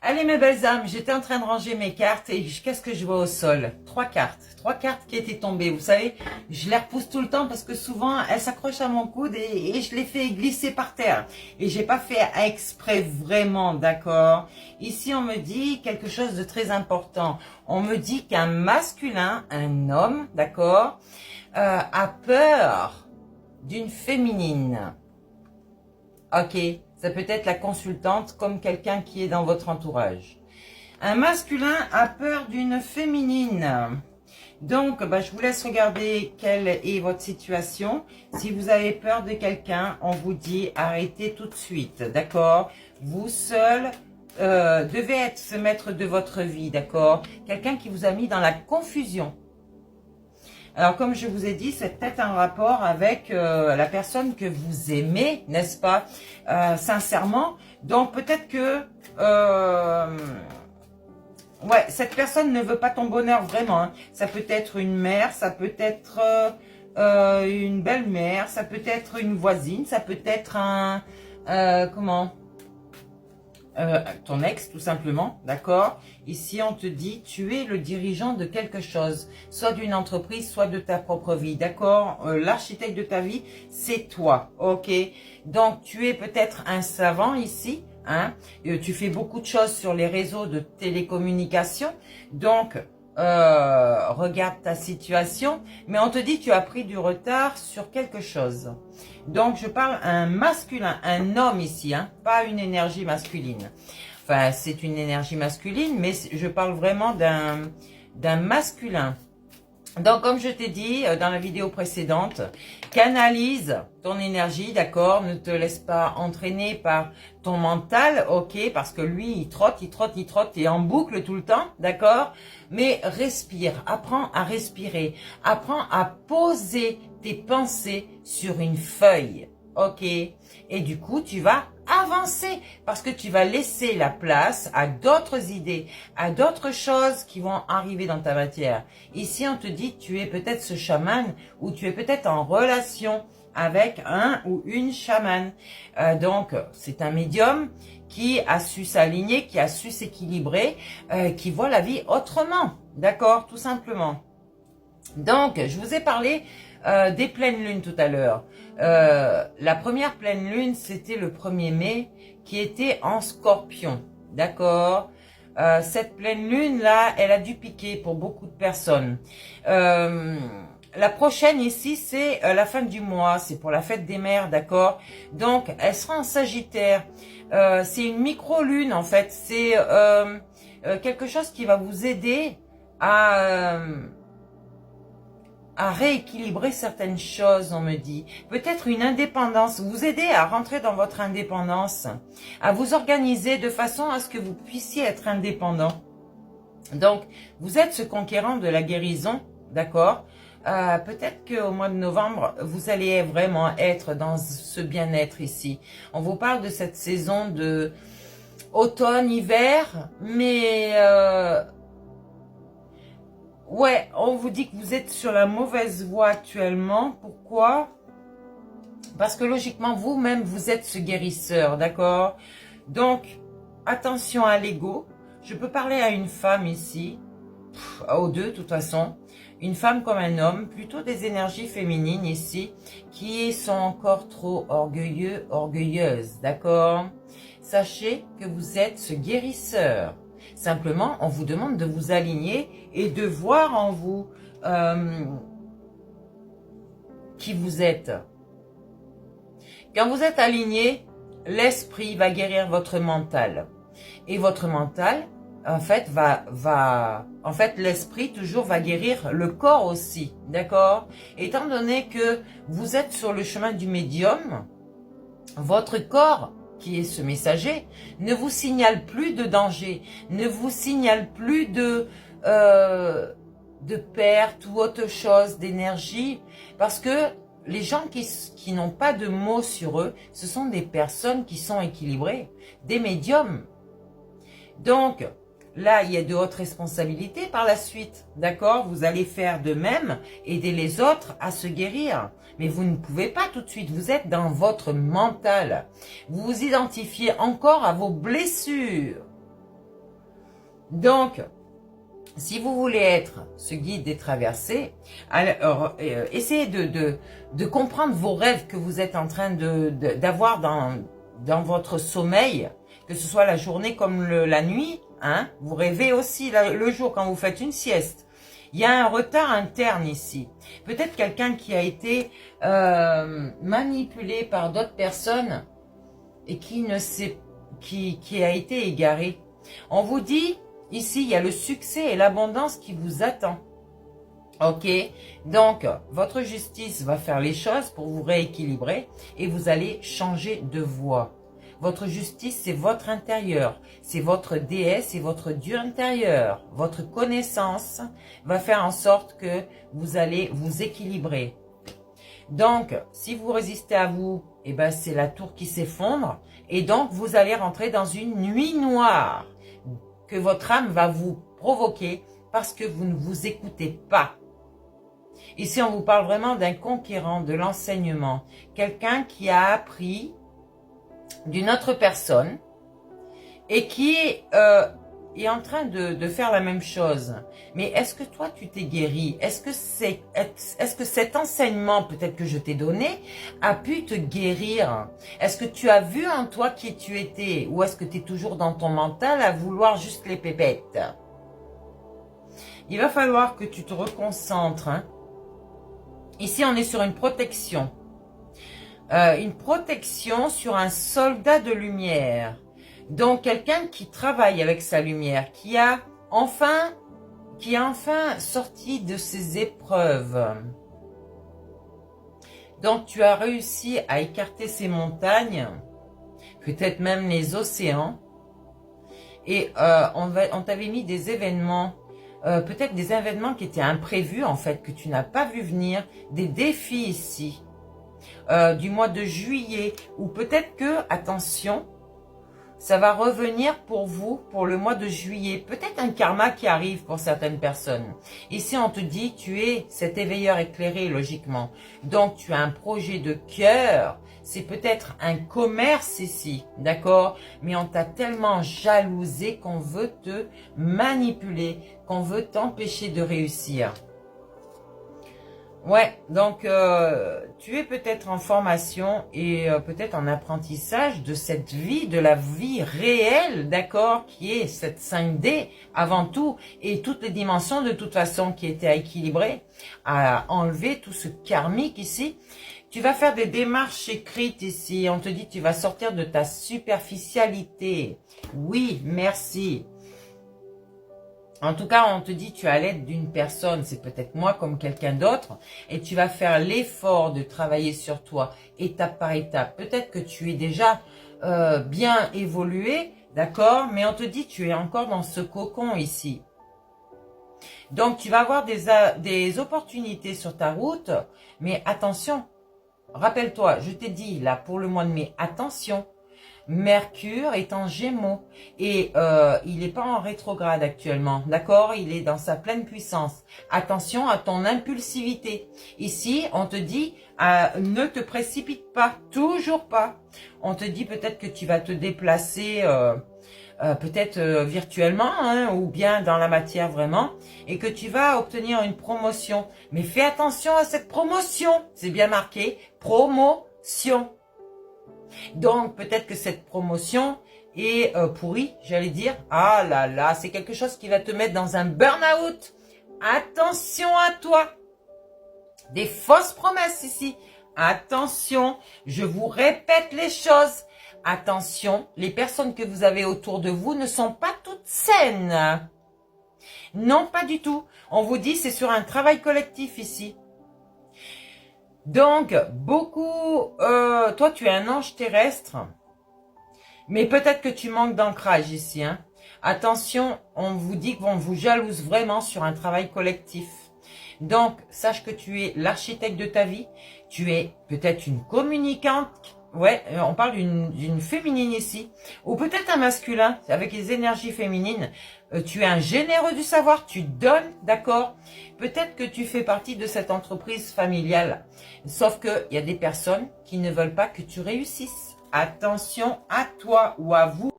Allez mes belles âmes, j'étais en train de ranger mes cartes et qu'est-ce que je vois au sol? Trois cartes qui étaient tombées. Vous savez, je les repousse tout le temps parce que souvent elles s'accrochent à mon coude et je les fais glisser par terre. Et j'ai pas fait exprès vraiment, d'accord? Ici on me dit quelque chose de très important. On me dit qu'un masculin, un homme, d'accord, a peur d'une féminine. Ok, ça peut être la consultante comme quelqu'un qui est dans votre entourage. Un masculin a peur d'une féminine. Donc, je vous laisse regarder quelle est votre situation. Si vous avez peur de quelqu'un, on vous dit arrêtez tout de suite, d'accord? Vous seul devez être ce maître de votre vie, d'accord? Quelqu'un qui vous a mis dans la confusion. Alors, comme je vous ai dit, c'est peut-être un rapport avec la personne que vous aimez, n'est-ce pas, sincèrement. Donc, peut-être que ouais, cette personne ne veut pas ton bonheur vraiment. Hein. Ça peut être une mère, ça peut être une belle-mère, ça peut être une voisine, ça peut être un... ton ex tout simplement, d'accord? Ici on te dit tu es le dirigeant de quelque chose, soit d'une entreprise, soit de ta propre vie, d'accord? L'architecte de ta vie, c'est toi, ok? Donc tu es peut-être un savant ici, hein? Tu fais beaucoup de choses sur les réseaux de télécommunication, donc regarde ta situation, mais on te dit tu as pris du retard sur quelque chose. Donc, je parle un masculin, un homme ici, hein, pas une énergie masculine. Enfin, c'est une énergie masculine, mais je parle vraiment d'un masculin. Donc, comme je t'ai dit dans la vidéo précédente, canalise ton énergie, d'accord? Ne te laisse pas entraîner par ton mental, ok? Parce que lui, il trotte et en boucle tout le temps, d'accord? Mais respire, apprends à respirer, apprends à poser tes pensées sur une feuille, ok? Et du coup, tu vas avancer parce que tu vas laisser la place à d'autres idées, à d'autres choses qui vont arriver dans ta matière. Ici, on te dit tu es peut-être ce chaman ou tu es peut-être en relation avec un ou une chamane. Donc, c'est un médium qui a su s'aligner, qui a su s'équilibrer, qui voit la vie autrement, d'accord, tout simplement. Donc, je vous ai parlé des pleines lunes tout à l'heure. La première pleine lune, c'était le 1er mai, qui était en Scorpion, d'accord? Cette pleine lune-là, elle a dû piquer pour beaucoup de personnes. La prochaine ici, c'est la fin du mois, c'est pour la fête des mères, d'accord? Donc, elle sera en Sagittaire. C'est une micro-lune, en fait. C'est quelque chose qui va vous aider à rééquilibrer certaines choses, on me dit. Peut-être une indépendance, vous aider à rentrer dans votre indépendance, à vous organiser de façon à ce que vous puissiez être indépendant. Donc, vous êtes ce conquérant de la guérison, d'accord? Peut-être qu'au mois de novembre, vous allez vraiment être dans ce bien-être ici. On vous parle de cette saison de automne-hiver, mais... ouais, on vous dit que vous êtes sur la mauvaise voie actuellement. Pourquoi? Parce que logiquement, vous-même, vous êtes ce guérisseur, d'accord? Donc, attention à l'ego. Je peux parler à une femme ici, aux deux de toute façon. Une femme comme un homme, plutôt des énergies féminines ici, qui sont encore trop orgueilleux, orgueilleuses, d'accord? Sachez que vous êtes ce guérisseur. Simplement, on vous demande de vous aligner et de voir en vous qui vous êtes. Quand vous êtes aligné, l'esprit va guérir votre mental. Et votre mental, en fait, l'esprit toujours va guérir le corps aussi, d'accord? Étant donné que vous êtes sur le chemin du médium, votre corps, qui est ce messager, ne vous signale plus de danger, ne vous signale plus de perte ou autre chose d'énergie, parce que les gens qui n'ont pas de mots sur eux, ce sont des personnes qui sont équilibrées, des médiums. Donc, là, il y a de hautes responsabilités par la suite, d'accord? Vous allez faire de même, aider les autres à se guérir. Mais vous ne pouvez pas tout de suite, vous êtes dans votre mental. Vous vous identifiez encore à vos blessures. Donc, si vous voulez être ce guide des traversées, alors, essayez de comprendre vos rêves que vous êtes en train d'avoir dans votre sommeil, que ce soit la journée comme la nuit. Hein, vous rêvez aussi le jour quand vous faites une sieste. Il y a un retard interne ici. Peut-être quelqu'un qui a été manipulé par d'autres personnes et qui a été égaré. On vous dit, ici, il y a le succès et l'abondance qui vous attend. Ok, donc votre justice va faire les choses pour vous rééquilibrer et vous allez changer de voie. Votre justice, c'est votre intérieur, c'est votre déesse, c'est votre Dieu intérieur. Votre connaissance va faire en sorte que vous allez vous équilibrer. Donc, si vous résistez à vous, eh ben, c'est la tour qui s'effondre et donc vous allez rentrer dans une nuit noire que votre âme va vous provoquer parce que vous ne vous écoutez pas. Ici, on vous parle vraiment d'un conquérant, de l'enseignement. Quelqu'un qui a appris d'une autre personne et qui est en train de faire la même chose. Mais est-ce que toi, tu t'es guéri? Est-ce que cet enseignement, peut-être que je t'ai donné, a pu te guérir? Est-ce que tu as vu en toi qui tu étais? Ou est-ce que tu es toujours dans ton mental à vouloir juste les pépettes? Il va falloir que tu te reconcentres. Hein. Ici, on est sur une protection. Une protection sur un soldat de lumière. Donc, quelqu'un qui travaille avec sa lumière, qui a enfin sorti de ses épreuves. Donc, tu as réussi à écarter ces montagnes, peut-être même les océans. Et on t'avait mis des événements, peut-être des événements qui étaient imprévus, en fait, que tu n'as pas vu venir, des défis ici. Du mois de juillet, ou peut-être que, attention, ça va revenir pour vous pour le mois de juillet. Peut-être un karma qui arrive pour certaines personnes. Ici, on te dit, tu es cet éveilleur éclairé, logiquement. Donc, tu as un projet de cœur. C'est peut-être un commerce ici, d'accord? Mais on t'a tellement jalousé qu'on veut te manipuler, qu'on veut t'empêcher de réussir. Ouais, donc tu es peut-être en formation et peut-être en apprentissage de cette vie, de la vie réelle, d'accord, qui est cette 5D avant tout et toutes les dimensions de toute façon qui étaient à équilibrer, à enlever tout ce karmique ici. Tu vas faire des démarches écrites ici, on te dit que tu vas sortir de ta superficialité. Oui, merci. En tout cas, on te dit tu as l'aide d'une personne, c'est peut-être moi comme quelqu'un d'autre, et tu vas faire l'effort de travailler sur toi, étape par étape. Peut-être que tu es déjà bien évolué, d'accord, mais on te dit tu es encore dans ce cocon ici. Donc, tu vas avoir des opportunités sur ta route, mais attention, rappelle-toi, je t'ai dit là pour le mois de mai, attention. Mercure est en Gémeaux et il n'est pas en rétrograde actuellement, d'accord? Il est dans sa pleine puissance. Attention à ton impulsivité. Ici, on te dit, ne te précipite pas, toujours pas. On te dit peut-être que tu vas te déplacer, peut-être virtuellement, hein, ou bien dans la matière vraiment, et que tu vas obtenir une promotion. Mais fais attention à cette promotion, c'est bien marqué, promotion. Donc, peut-être que cette promotion est pourrie, j'allais dire. Ah là là, c'est quelque chose qui va te mettre dans un burn-out. Attention à toi. Des fausses promesses ici. Attention, je vous répète les choses. Attention, les personnes que vous avez autour de vous ne sont pas toutes saines. Non, pas du tout. On vous dit c'est sur un travail collectif ici. Donc, toi tu es un ange terrestre, mais peut-être que tu manques d'ancrage ici. Hein. Attention, on vous dit qu'on vous jalouse vraiment sur un travail collectif. Donc, sache que tu es l'architecte de ta vie, tu es peut-être une communicante, ouais, on parle d'une féminine ici, ou peut-être un masculin, avec les énergies féminines. Tu es un généreux du savoir, tu donnes, d'accord? Peut-être que tu fais partie de cette entreprise familiale. Sauf qu'il y a des personnes qui ne veulent pas que tu réussisses. Attention à toi ou à vous.